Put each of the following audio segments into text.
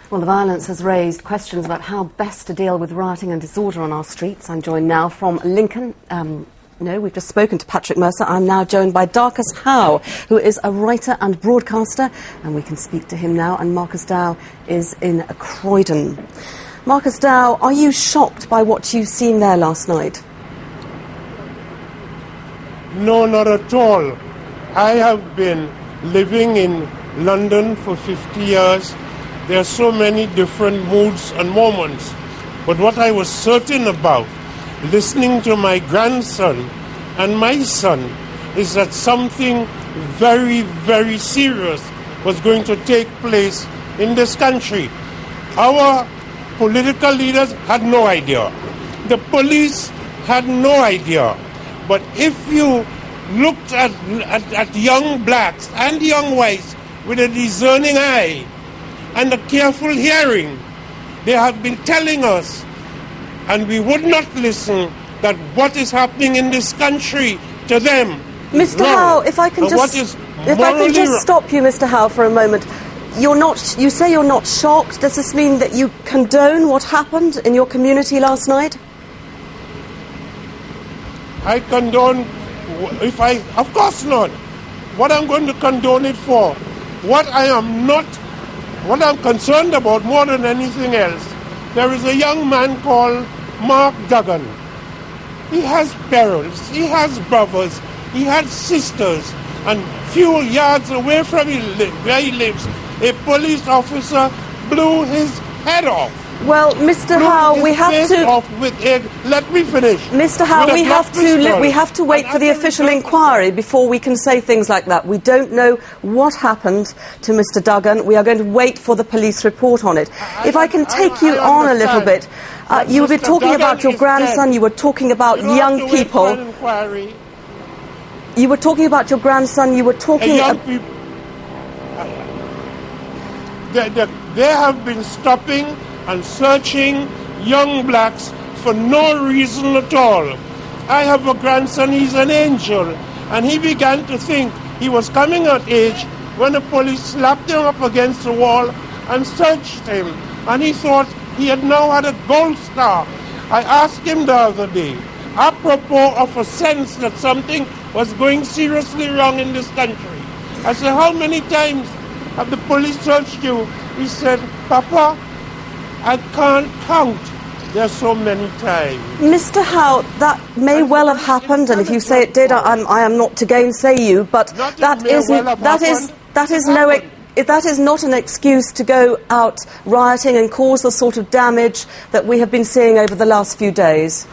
Well, the violence has raised questions about how best to deal with rioting and disorder on our streets. I'm joined now from Lincoln. No, we've just spoken to Patrick Mercer. I'm now joined by Darcus Howe, who is a writer and broadcaster, and we can speak to him now. And Marcus Dow is in Croydon. Marcus Dow, are you shocked by what you've seen there last night? No, not at all. I have been living in London for 50 years. There are so many different moods and moments. But what I was certain about, listening to my grandson and my son, is that something very, very serious was going to take place in this country. Our political leaders had no idea. The police had no idea. But if you looked at young blacks and young whites with a discerning eye and a careful hearing, they have been telling us, and we would not listen, that what is happening in this country to them Mr. Howe, if I can just stop you, Mr. Howe, for a moment. You say you're not shocked. Does this mean that you condone what happened in your community last night? I condone, of course not. What I'm going to condone it for? What I'm concerned about more than anything else, there is a young man called Mark Duggan. He has parents, he has brothers, he has sisters, and few yards away from where he lives, a police officer blew his head off. Well, Mr. Howe, we have to... Let me finish. Mr. Howe, we have to wait for the official inquiry before we can say things like that. We don't know what happened to Mr. Duggan. We are going to wait for the police report on it. If I can take you on a little bit, you were talking about your grandson, you were talking about young people. You were talking about your grandson, you were talking about... They have been stopping and searching young blacks for no reason at all. I have a grandson, he's an angel, and he began to think he was coming of age when the police slapped him up against the wall and searched him, and he thought he had now had a gold star. I asked him the other day, apropos of a sense that something was going seriously wrong in this country. I said, how many times have the police searched you? He said, Papa, I can't count. There's so many times. Mr. Howe, that may well have happened, and if you say it did, I am not to gainsay you, but that is not an excuse to go out rioting and cause the sort of damage that we have been seeing over the last few days.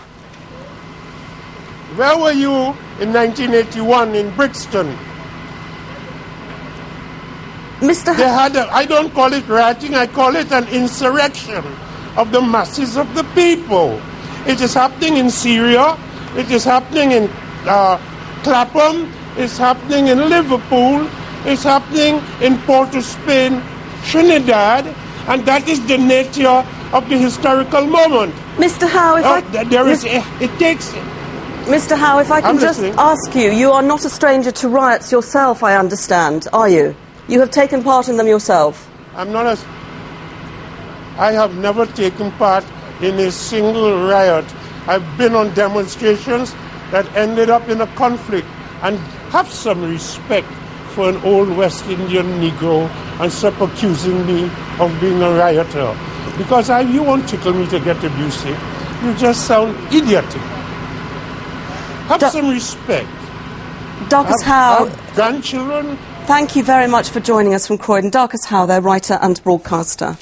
Where were you in 1981 in Brixton? Mr. I don't call it rioting, I call it an insurrection of the masses of the people. It is happening in Syria, it is happening in Clapham, it's happening in Liverpool, it's happening in Port of Spain, Trinidad, and that is the nature of the historical moment. Mr. Howe, Mr. Howe, if I can just ask you, you are not a stranger to riots yourself, I understand, are you? You have taken part in them yourself. I have never taken part in a single riot. I've been on demonstrations that ended up in a conflict, and have some respect for an old West Indian Negro and stop accusing me of being a rioter. Because you won't tickle me to get abusive. You just sound idiotic. Have some respect. Darcus Howe. Grandchildren. Thank you very much for joining us from Croydon. Darcus Howe, their writer and broadcaster.